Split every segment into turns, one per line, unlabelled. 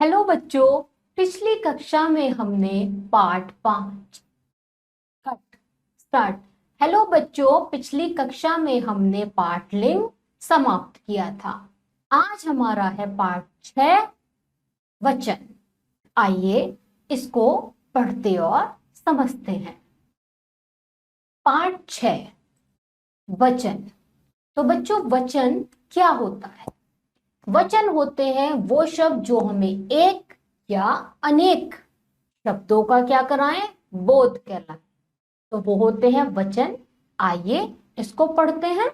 Hello बच्चों। पिछली कक्षा में हमने पार्ट 5 कट स्टार्ट। हेलो बच्चों, पिछली कक्षा में हमने पार्टलिंग समाप्त किया था। आज हमारा है पार्ट 6 वचन। आइए इसको पढ़ते और समझते हैं। पार्ट 6 वचन। तो बच्चों, वचन क्या होता है? वचन होते हैं वो शब्द जो हमें एक या अनेक शब्दों का क्या कराएं, बोध कराएं। तो वो होते हैं वचन। आइए इसको पढ़ते हैं।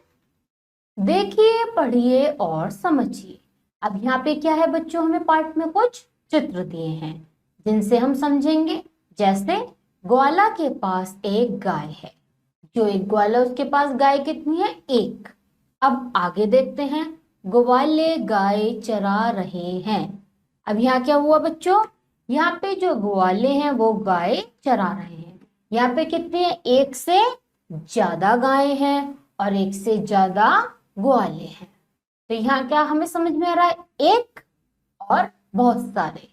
देखिए, पढ़िए और समझिए। अब यहाँ पे क्या है बच्चों, हमें पाठ में कुछ चित्र दिए हैं जिनसे हम समझेंगे। जैसे ग्वाला के पास एक गाय है। जो एक ग्वाला, उसके पास गाय कितनी है? एक। अब आगे देखते हैं। ग्वाले गाय चरा रहे हैं। अब यहाँ क्या हुआ बच्चों? यहाँ पे जो ग्वाले हैं वो गाय चरा रहे हैं। यहाँ पे कितनी है? एक से ज्यादा गाय हैं और एक से ज्यादा ग्वाले हैं। तो यहाँ क्या हमें समझ में आ रहा है? एक और बहुत सारे।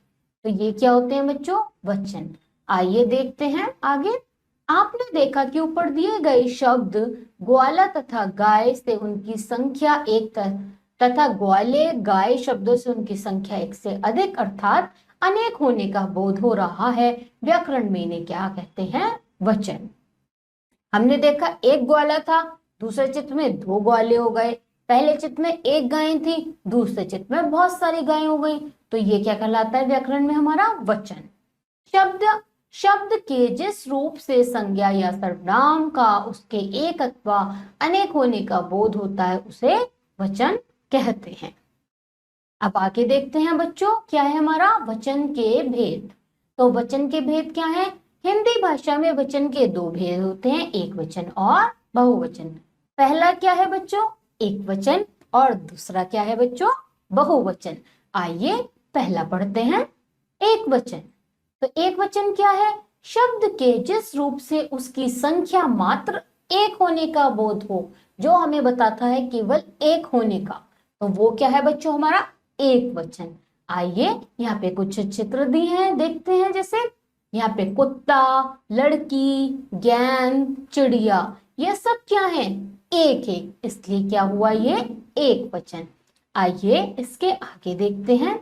तो ये क्या होते हैं बच्चों? वचन। आइए देखते हैं आगे। आपने देखा कि ऊपर दिए गए शब्द ग्वाला तथा गाय से उनकी संख्या एक तथा ग्वाले गाय शब्दों से उनकी संख्या एक से अधिक अर्थात अनेक होने का बोध हो रहा है। व्याकरण में इन्हें क्या कहते हैं? वचन। हमने देखा एक ग्वाला था, दूसरे चित्र में दो ग्वाले हो गए। पहले चित्र में एक गाय थी, दूसरे चित्र में बहुत सारी गायें हो गई। तो ये क्या कहलाता है व्याकरण में? हमारा वचन। शब्द शब्द के जिस रूप से संज्ञा या सर्वनाम का उसके एक अथवा अनेक होने का बोध होता है उसे वचन कहते हैं। अब आगे देखते हैं बच्चों, क्या है हमारा वचन के भेद। तो वचन के भेद क्या है? हिंदी भाषा में वचन के दो भेद होते हैं, एक वचन और बहुवचन। पहला क्या है बच्चों? एक वचन। और दूसरा क्या है बच्चों? बहुवचन। आइए पहला पढ़ते हैं। एक वचन। तो एक वचन क्या है? शब्द के जिस रूप से उसकी संख्या मात्र एक होने का बोध हो, जो हमें बताता है केवल एक होने का। तो वो क्या है बच्चों? हमारा एक वचन। आइए यहाँ पे कुछ चित्र दिए हैं, देखते हैं। जैसे यहाँ पे कुत्ता, लड़की, गेंद, चिड़िया, ये सब क्या है? एक एक, इसलिए क्या हुआ? ये एक वचन। आइए इसके आगे देखते हैं।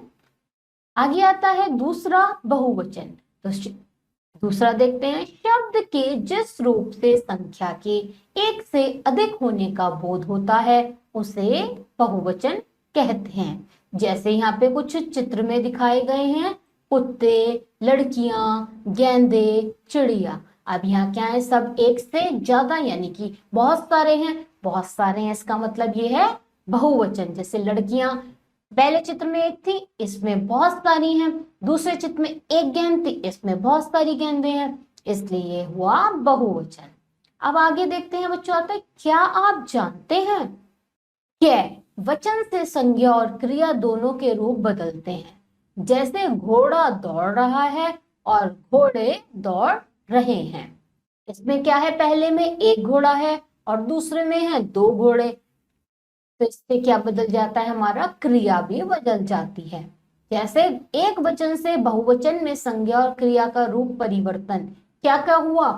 आगे आता है दूसरा बहुवचन। तो दूसरा देखते हैं। शब्द के जिस रूप से संख्या के एक से अधिक होने का बोध होता है उसे बहुवचन कहते हैं। जैसे यहाँ पे कुछ चित्र में दिखाए गए हैं, कुत्ते, लड़कियां, गेंदे, चिड़िया। अब यहाँ क्या है? सब एक से ज्यादा, यानी कि बहुत सारे हैं। बहुत सारे हैं इसका मतलब ये है बहुवचन। जैसे लड़कियां पहले चित्र में एक थी, इसमें बहुत सारी हैं। दूसरे चित्र में एक गेंद थी, इसमें बहुत सारी गेंदें हैं, इसलिए हुआ बहुवचन। अब आगे देखते हैं बच्चों। आता है, क्या आप जानते हैं कि वचन से संज्ञा और क्रिया दोनों के रूप बदलते हैं। जैसे घोड़ा दौड़ रहा है और घोड़े दौड़ रहे हैं। इसमें क्या है? पहले में एक घोड़ा है और दूसरे में है दो घोड़े। तो इससे क्या बदल जाता है? हमारा क्रिया भी बदल जाती है। जैसे एक वचन से बहुवचन में संज्ञा और क्रिया का रूप परिवर्तन क्या क्या हुआ?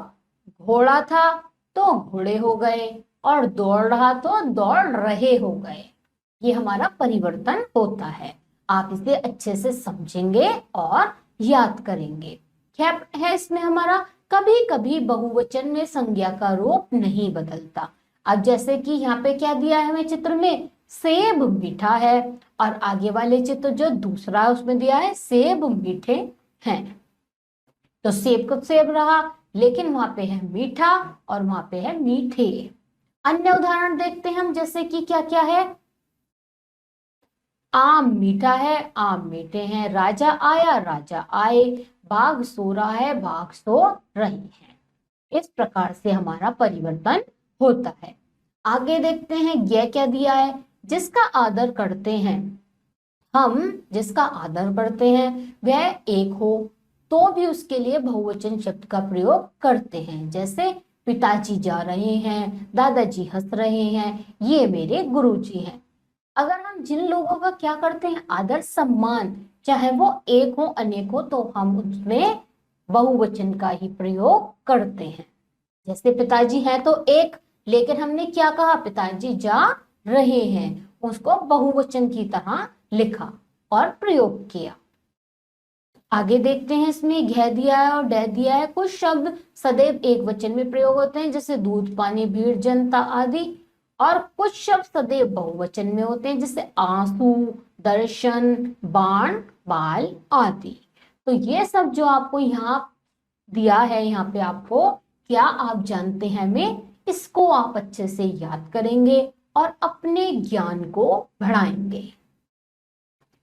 घोड़ा था तो घोड़े हो गए, और दौड़ रहा तो दौड़ रहे हो गए। ये हमारा परिवर्तन होता है। आप इसे अच्छे से समझेंगे और याद करेंगे। क्या है इसमें हमारा? कभी कभी बहुवचन में संज्ञा का रूप नहीं बदलता। अब जैसे कि यहाँ पे क्या दिया है हमें चित्र में? सेब मीठा है। और आगे वाले चित्र जो दूसरा है उसमें दिया है सेब मीठे हैं। तो सेब को सेब रहा, लेकिन वहां पे है मीठा और वहां पे है मीठे। अन्य उदाहरण देखते हैं हम। जैसे कि क्या क्या है? आम मीठा है, आम मीठे हैं। राजा आया, राजा आए। बाघ सो रहा है, बाघ सो रही है। इस प्रकार से हमारा परिवर्तन होता है। आगे देखते हैं, यह क्या दिया है? जिसका आदर करते हैं हम, जिसका आदर करते हैं वह एक हो तो भी उसके लिए बहुवचन शब्द का प्रयोग करते हैं। जैसे पिताजी जा रहे हैं, दादाजी हंस रहे हैं, ये मेरे गुरुजी हैं। अगर हम जिन लोगों का क्या करते हैं, आदर सम्मान, चाहे वो एक हो अनेक हो, तो हम उसमें बहुवचन का ही प्रयोग करते हैं। जैसे पिताजी हैं तो एक, लेकिन हमने क्या कहा, पिताजी जा रहे हैं, उसको बहुवचन की तरह लिखा और प्रयोग किया। आगे देखते हैं, इसमें घ दिया है और डह दिया है। कुछ शब्द सदैव एक वचन में प्रयोग होते हैं, जैसे दूध, पानी, भीड़, जनता आदि, और कुछ शब्द सदैव बहुवचन में होते हैं, जैसे आंसू, दर्शन, बाण, बाल आदि। तो ये सब जो आपको यहाँ दिया है, यहाँ पे आपको क्या आप जानते हैं में, इसको आप अच्छे से याद करेंगे और अपने ज्ञान को बढ़ाएंगे।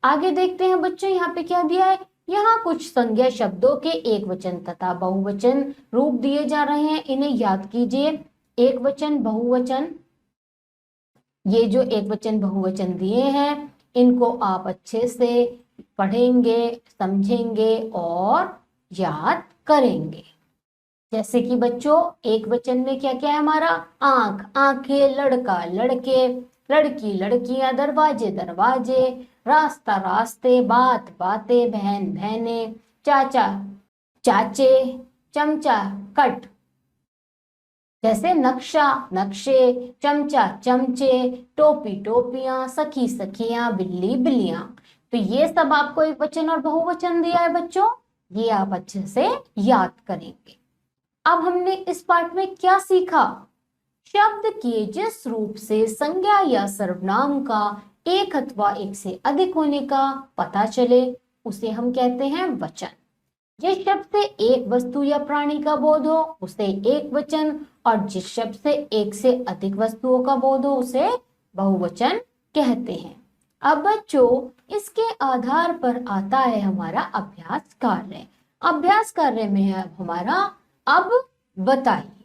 आगे देखते हैं बच्चों, यहाँ पे क्या दिया है। यहाँ कुछ संज्ञा शब्दों के एक वचन तथा बहुवचन रूप दिए जा रहे हैं, इन्हें याद कीजिए। एक वचन, बहुवचन, ये जो एक वचन बहुवचन दिए हैं, इनको आप अच्छे से पढ़ेंगे, समझेंगे और याद करेंगे। जैसे कि बच्चों, एक वचन में क्या क्या है हमारा, आंख, आंखें, लड़का, लड़के, लड़की, लड़कियां, दरवाजे, दरवाजे, रास्ता, रास्ते, बात, बातें, बहन, बहने, चाचा, चाचे, चमचा, कट। जैसे नक्शा, नक्शे, चमचा, चमचे, टोपी, टोपियां, सखी, सखियां, बिल्ली, बिल्लियां। तो ये सब आपको एक वचन और बहुवचन दिया है बच्चों, ये आप अच्छे से याद करेंगे। अब हमने इस पाठ में क्या सीखा, शब्द के जिस रूप से संज्ञा या सर्वनाम का एक अथवा एक से अधिक होने का पता चले, उसे हम कहते हैं वचन। जिस शब्द से एक वस्तु या प्राणी का बोध हो, उसे एक वचन, और जिस शब्द से एक से अधिक वस्तुओं का बोध हो, उसे बहुवचन कहते हैं। अब बच्चों, इसके आधार पर आता है हमारा अभ्यास कार्य। अभ्यास कार्य में है हमारा अब बताइए।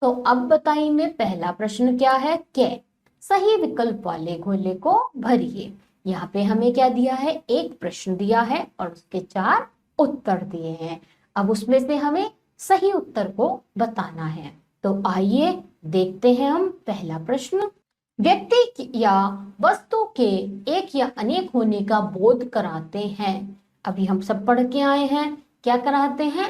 तो अब बताइए में पहला प्रश्न क्या है, कै। सही विकल्प वाले गोले को भरिए। यहाँ पे हमें क्या दिया है, एक प्रश्न दिया है और उसके 4 उत्तर दिए हैं। अब उसमें से हमें सही उत्तर को बताना है। तो आइए देखते हैं हम पहला प्रश्न। व्यक्ति या वस्तु के एक या अनेक होने का बोध कराते हैं। अभी हम सब पढ़ के आए हैं, क्या कराते हैं,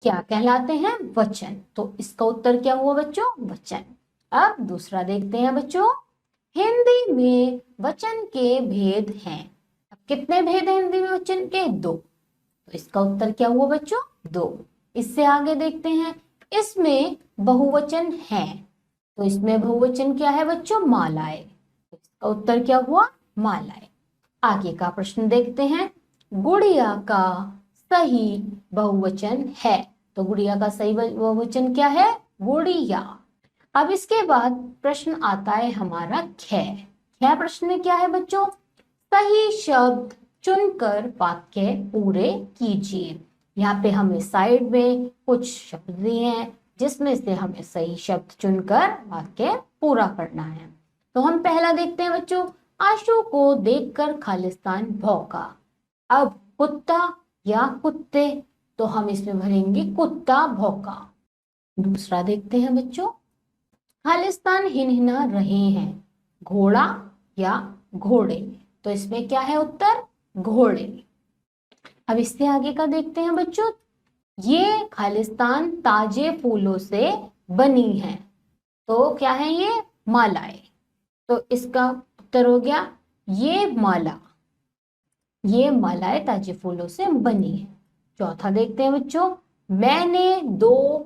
क्या कहलाते हैं, वचन। तो इसका उत्तर क्या हुआ बच्चों, वचन। अब दूसरा देखते हैं बच्चों, हिंदी में वचन के भेद हैं। अब कितने भेद हैं हिंदी में वचन के, 2। तो इसका उत्तर क्या हुआ बच्चों, 2। इससे आगे देखते हैं, इसमें बहुवचन है। तो इसमें बहुवचन क्या है बच्चों, मालाएं। तो इसका उत्तर क्या हुआ, मालाएं। आगे का प्रश्न देखते हैं, गुड़िया का सही बहुवचन है। तो गुड़िया का सही बहुवचन क्या है, गुड़िया। अब इसके बाद प्रश्न आता है हमारा ख। ख प्रश्न में क्या है बच्चों, सही शब्द चुनकर वाक्य पूरे कीजिए। यहाँ पे हमें साइड में कुछ शब्द दिए हैं, जिसमें से हमें सही शब्द चुनकर वाक्य पूरा करना है। तो हम पहला देखते हैं बच्चों, आशु को देखकर खालिस्तान भौंका। अब कुत्ता या कुत्ते, तो हम इसमें भरेंगे कुत्ता भौंका। दूसरा देखते हैं बच्चों, खालिस्तान हिनहिना रहे हैं। घोड़ा या घोड़े, तो इसमें क्या है उत्तर, घोड़े। अब इससे आगे का देखते हैं बच्चों, ये खालिस्तान ताजे फूलों से बनी है। तो क्या है ये, मालाएं। तो इसका उत्तर हो गया ये माला, ये मालाएं ताजे फूलों से बनी है। चौथा देखते हैं बच्चों, मैंने 2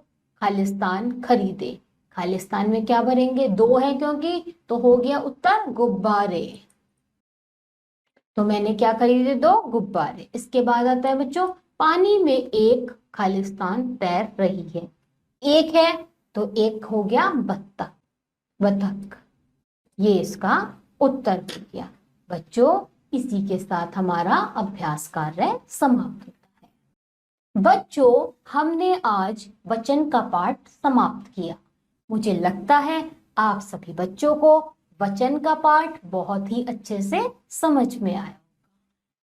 खालिस्तान खरीदे। खालिस्तान में क्या भरेंगे, 2 है क्योंकि, तो हो गया उत्तर गुब्बारे। तो मैंने क्या खरीदे, 2 गुब्बारे। इसके बाद आता है बच्चों, पानी में एक खालिस्तान तैर रही है। एक है तो एक हो गया बत्तख, बतख। ये इसका उत्तर हो गया। बच्चों, इसी के साथ हमारा अभ्यास कार्य समाप्त होता है। बच्चों, हमने आज वचन का पाठ समाप्त किया। मुझे लगता है आप सभी बच्चों को वचन का पाठ बहुत ही अच्छे से समझ में आया।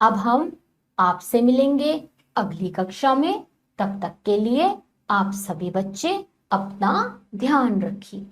अब हम आपसे मिलेंगे अगली कक्षा में। तब तक के लिए आप सभी बच्चे अपना ध्यान रखिए।